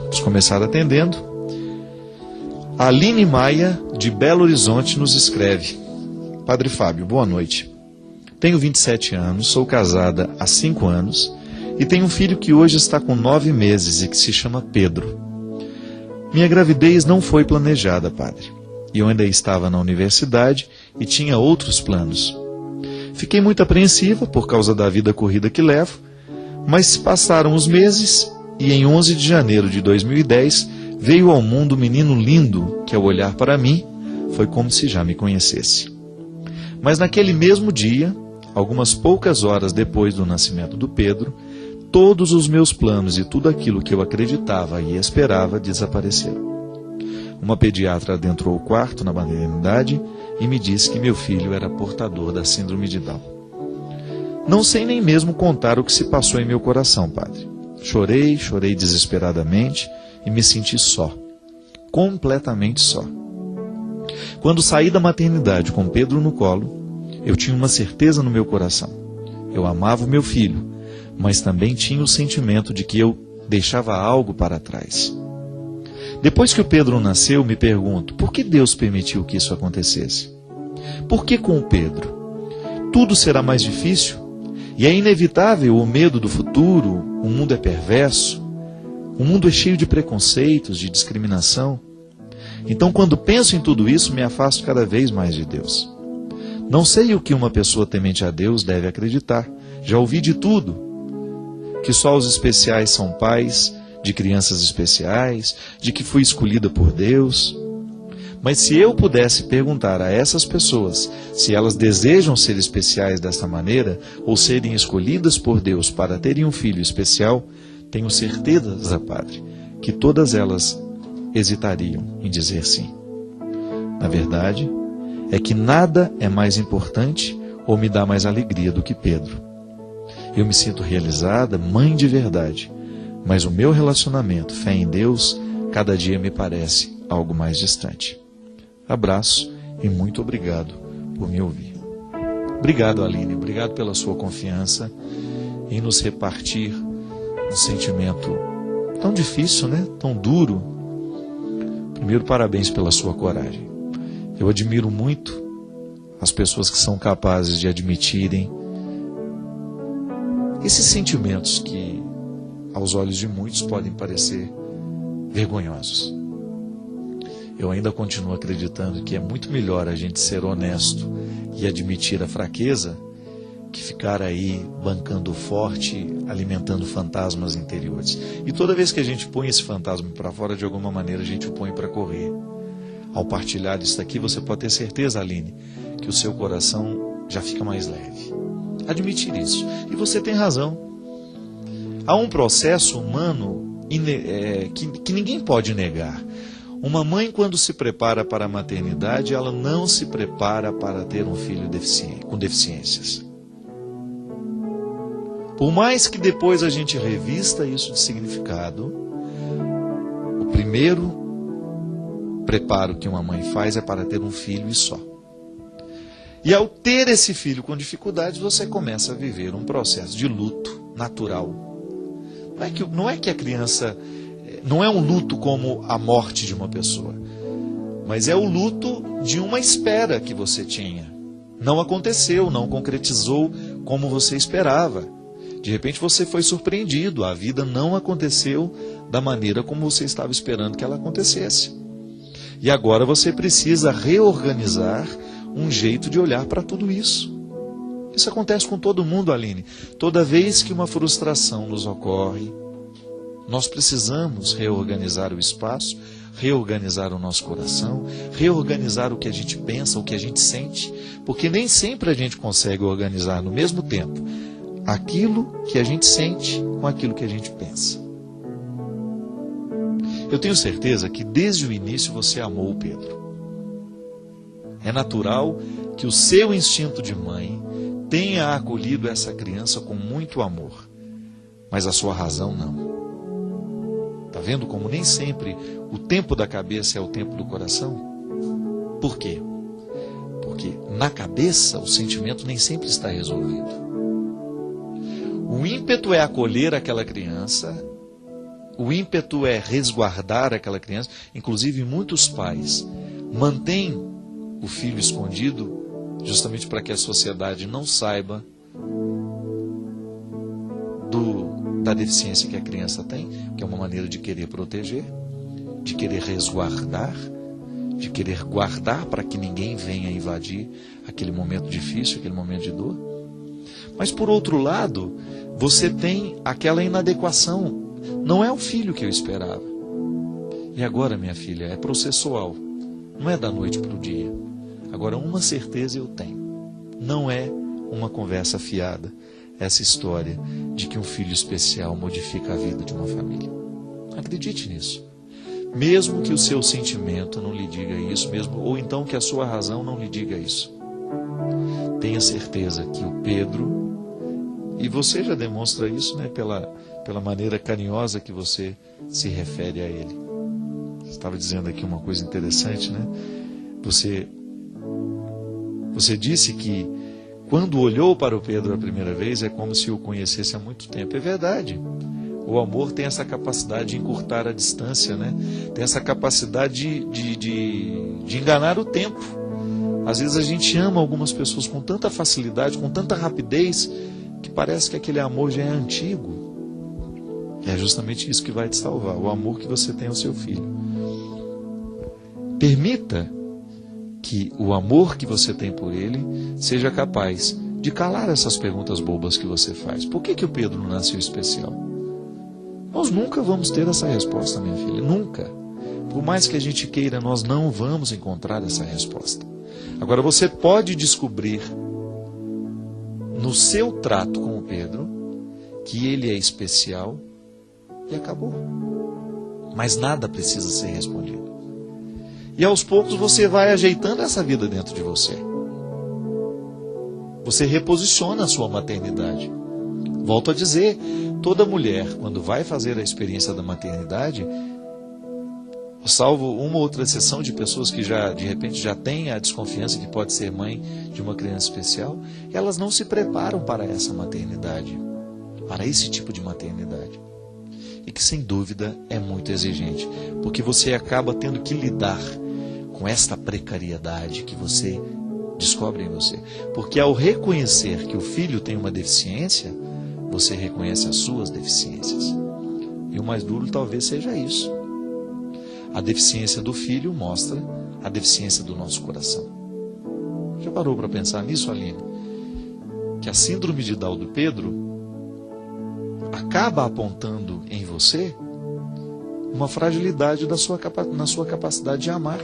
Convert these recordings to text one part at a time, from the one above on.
Vamos começar atendendo. A Aline Maia, de Belo Horizonte, nos escreve: Padre Fábio, boa noite. Tenho 27 anos, sou casada há 5 anos e tenho um filho que hoje está com 9 meses e que se chama Pedro. Minha gravidez não foi planejada, padre. E eu ainda estava na universidade e tinha outros planos. Fiquei muito apreensiva por causa da vida corrida que levo, mas passaram os meses e em 11 de janeiro de 2010 veio ao mundo um menino lindo que, ao olhar para mim, foi como se já me conhecesse. Mas naquele mesmo dia, algumas poucas horas depois do nascimento do Pedro, todos os meus planos e tudo aquilo que eu acreditava e esperava desapareceram. Uma pediatra adentrou o quarto na maternidade e me disse que meu filho era portador da síndrome de Down. Não sei nem mesmo contar o que se passou em meu coração, padre. Chorei desesperadamente e me senti só. Completamente só. Quando saí da maternidade com Pedro no colo, eu tinha uma certeza no meu coração. Eu amava o meu filho, mas também tinha o sentimento de que eu deixava algo para trás. Depois que o Pedro nasceu, me pergunto, por que Deus permitiu que isso acontecesse? Por que com o Pedro? Tudo será mais difícil? E é inevitável o medo do futuro, o mundo é perverso, o mundo é cheio de preconceitos, de discriminação. Então, quando penso em tudo isso, me afasto cada vez mais de Deus. Não sei o que uma pessoa temente a Deus deve acreditar. Já ouvi de tudo. Que só os especiais são pais de crianças especiais, de que fui escolhida por Deus. Mas se eu pudesse perguntar a essas pessoas se elas desejam ser especiais desta maneira ou serem escolhidas por Deus para terem um filho especial, tenho certeza, padre, que todas elas hesitariam em dizer sim. Na verdade, é que nada é mais importante ou me dá mais alegria do que Pedro. Eu me sinto realizada, mãe de verdade, mas o meu relacionamento, fé em Deus, cada dia me parece algo mais distante. Abraço e muito obrigado por me ouvir. Obrigado, Aline, obrigado pela sua confiança em nos repartir um sentimento tão difícil, né? Tão duro. Primeiro, parabéns pela sua coragem. Eu admiro muito as pessoas que são capazes de admitirem esses sentimentos que, aos olhos de muitos, podem parecer vergonhosos. Eu ainda continuo acreditando que é muito melhor a gente ser honesto e admitir a fraqueza que ficar aí bancando forte, alimentando fantasmas interiores. E toda vez que a gente põe esse fantasma para fora, de alguma maneira a gente o põe para correr. Ao partilhar isso aqui, você pode ter certeza, Aline, que o seu coração já fica mais leve. Admitir isso. E você tem razão. Há um processo humano que ninguém pode negar. Uma mãe, quando se prepara para a maternidade, ela não se prepara para ter um filho com deficiências. Por mais que depois a gente revista isso de significado, o primeiro preparo que uma mãe faz é para ter um filho e só. E ao ter esse filho com dificuldades, você começa a viver um processo de luto natural. Não é que a criança... Não é um luto como a morte de uma pessoa, mas é o luto de uma espera que você tinha. Não aconteceu, não concretizou como você esperava. De repente você foi surpreendido, a vida não aconteceu da maneira como você estava esperando que ela acontecesse. E agora você precisa reorganizar um jeito de olhar para tudo isso. Isso acontece com todo mundo, Aline. Toda vez que uma frustração nos ocorre, nós precisamos reorganizar o espaço, reorganizar o nosso coração, reorganizar o que a gente pensa, o que a gente sente, porque nem sempre a gente consegue organizar no mesmo tempo aquilo que a gente sente com aquilo que a gente pensa. Eu tenho certeza que desde o início você amou o Pedro. É natural que o seu instinto de mãe tenha acolhido essa criança com muito amor, mas a sua razão não. Está vendo como nem sempre o tempo da cabeça é o tempo do coração? Por quê? Porque na cabeça o sentimento nem sempre está resolvido. O ímpeto é acolher aquela criança o ímpeto é resguardar aquela criança. Inclusive, muitos pais mantêm o filho escondido justamente para que a sociedade não saiba da deficiência que a criança tem, que é uma maneira de querer proteger, de querer resguardar, de querer guardar para que ninguém venha invadir aquele momento difícil, aquele momento de dor. Mas, por outro lado, você tem aquela inadequação. Não é o filho que eu esperava. E agora, minha filha, é processual. Não é da noite para o dia. Agora, uma certeza eu tenho. Não é uma conversa fiada essa história de que um filho especial modifica a vida de uma família. Acredite nisso. Mesmo que o seu sentimento não lhe diga isso, mesmo, ou então que a sua razão não lhe diga isso. Tenha certeza que o Pedro, e você já demonstra isso, né, pela maneira carinhosa que você se refere a ele. Você estava dizendo aqui uma coisa interessante, né? Você disse que quando olhou para o Pedro a primeira vez, é como se o conhecesse há muito tempo. É verdade. O amor tem essa capacidade de encurtar a distância, né? Tem essa capacidade de enganar o tempo. Às vezes a gente ama algumas pessoas com tanta facilidade, com tanta rapidez, que parece que aquele amor já é antigo. É justamente isso que vai te salvar, o amor que você tem ao seu filho. Permita que o amor que você tem por ele seja capaz de calar essas perguntas bobas que você faz. Por que o Pedro não nasceu especial? Nós nunca vamos ter essa resposta, minha filha, nunca. Por mais que a gente queira, nós não vamos encontrar essa resposta. Agora, você pode descobrir no seu trato com o Pedro que ele é especial e acabou. Mas nada precisa ser respondido. E aos poucos você vai ajeitando essa vida dentro de você. Você reposiciona a sua maternidade. Volto a dizer, toda mulher, quando vai fazer a experiência da maternidade, salvo uma ou outra exceção de pessoas que de repente já têm a desconfiança que pode ser mãe de uma criança especial, elas não se preparam para essa maternidade, para esse tipo de maternidade. E que sem dúvida é muito exigente, porque você acaba tendo que lidar com esta precariedade que você descobre em você. Porque ao reconhecer que o filho tem uma deficiência, você reconhece as suas deficiências. E o mais duro talvez seja isso. A deficiência do filho mostra a deficiência do nosso coração. Já parou para pensar nisso, Aline? Que a síndrome de Down do Pedro acaba apontando em você uma fragilidade na sua capacidade de amar,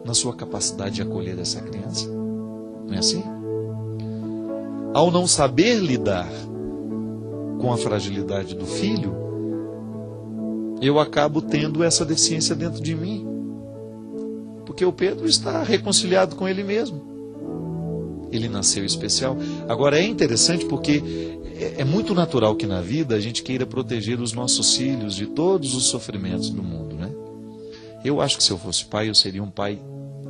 na sua capacidade de acolher essa criança. Não é assim? Ao não saber lidar com a fragilidade do filho, eu acabo tendo essa deficiência dentro de mim. Porque o Pedro está reconciliado com ele mesmo. Ele nasceu especial. Agora é interessante porque é muito natural que na vida a gente queira proteger os nossos filhos de todos os sofrimentos do mundo, né? Eu acho que se eu fosse pai, eu seria um pai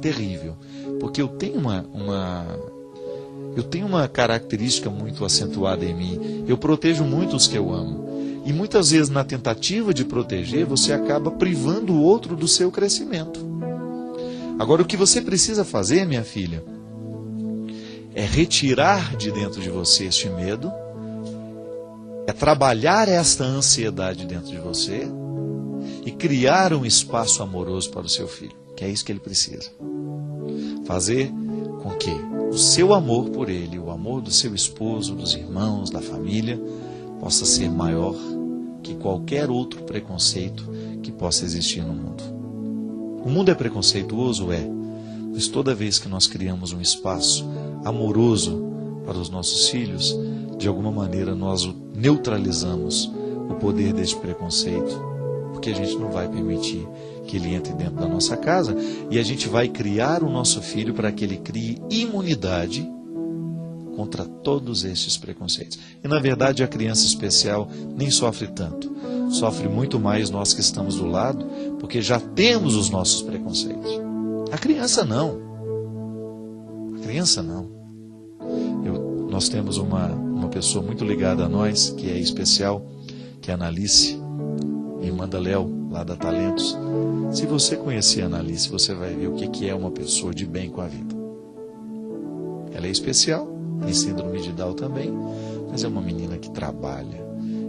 terrível. Porque eu tenho uma característica muito acentuada em mim. Eu protejo muito os que eu amo. E muitas vezes, na tentativa de proteger, você acaba privando o outro do seu crescimento. Agora, o que você precisa fazer, minha filha, é retirar de dentro de você este medo, é trabalhar esta ansiedade dentro de você e criar um espaço amoroso para o seu filho, que é isso que ele precisa. Fazer com que o seu amor por ele, o amor do seu esposo, dos irmãos, da família, possa ser maior que qualquer outro preconceito que possa existir no mundo. O mundo é preconceituoso? É. Mas toda vez que nós criamos um espaço amoroso para os nossos filhos, de alguma maneira nós neutralizamos o poder deste preconceito, porque a gente não vai permitir que ele entre dentro da nossa casa e a gente vai criar o nosso filho para que ele crie imunidade contra todos estes preconceitos. E na verdade a criança especial nem sofre tanto. Sofre muito mais nós que estamos do lado, porque já temos os nossos preconceitos. A criança não. A criança não. Nós temos uma pessoa muito ligada a nós, que é especial, que é a Analice. irmã da Léo, lá da Talentos. Se você conhecer a Analice, você vai ver o que é uma pessoa de bem com a vida. Ela é especial, tem síndrome de Down também, mas é uma menina que trabalha.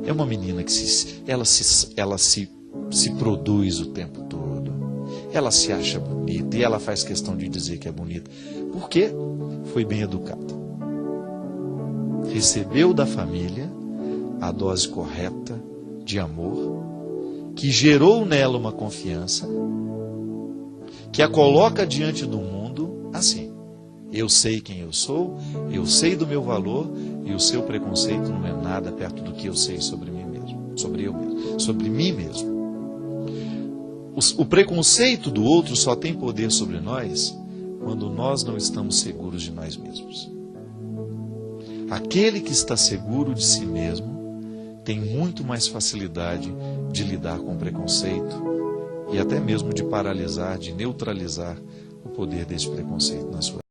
É uma menina que se produz o tempo todo. Ela se acha bonita e ela faz questão de dizer que é bonita. Por quê? Foi bem educada. Recebeu da família a dose correta de amor, que gerou nela uma confiança, que a coloca diante do mundo assim: eu sei quem eu sou, eu sei do meu valor, e o seu preconceito não é nada perto do que eu sei sobre mim mesmo, sobre eu mesmo, sobre mim mesmo. O preconceito do outro só tem poder sobre nós quando nós não estamos seguros de nós mesmos. Aquele que está seguro de si mesmo tem muito mais facilidade de lidar com o preconceito e até mesmo de paralisar, de neutralizar o poder desse preconceito na sua vida.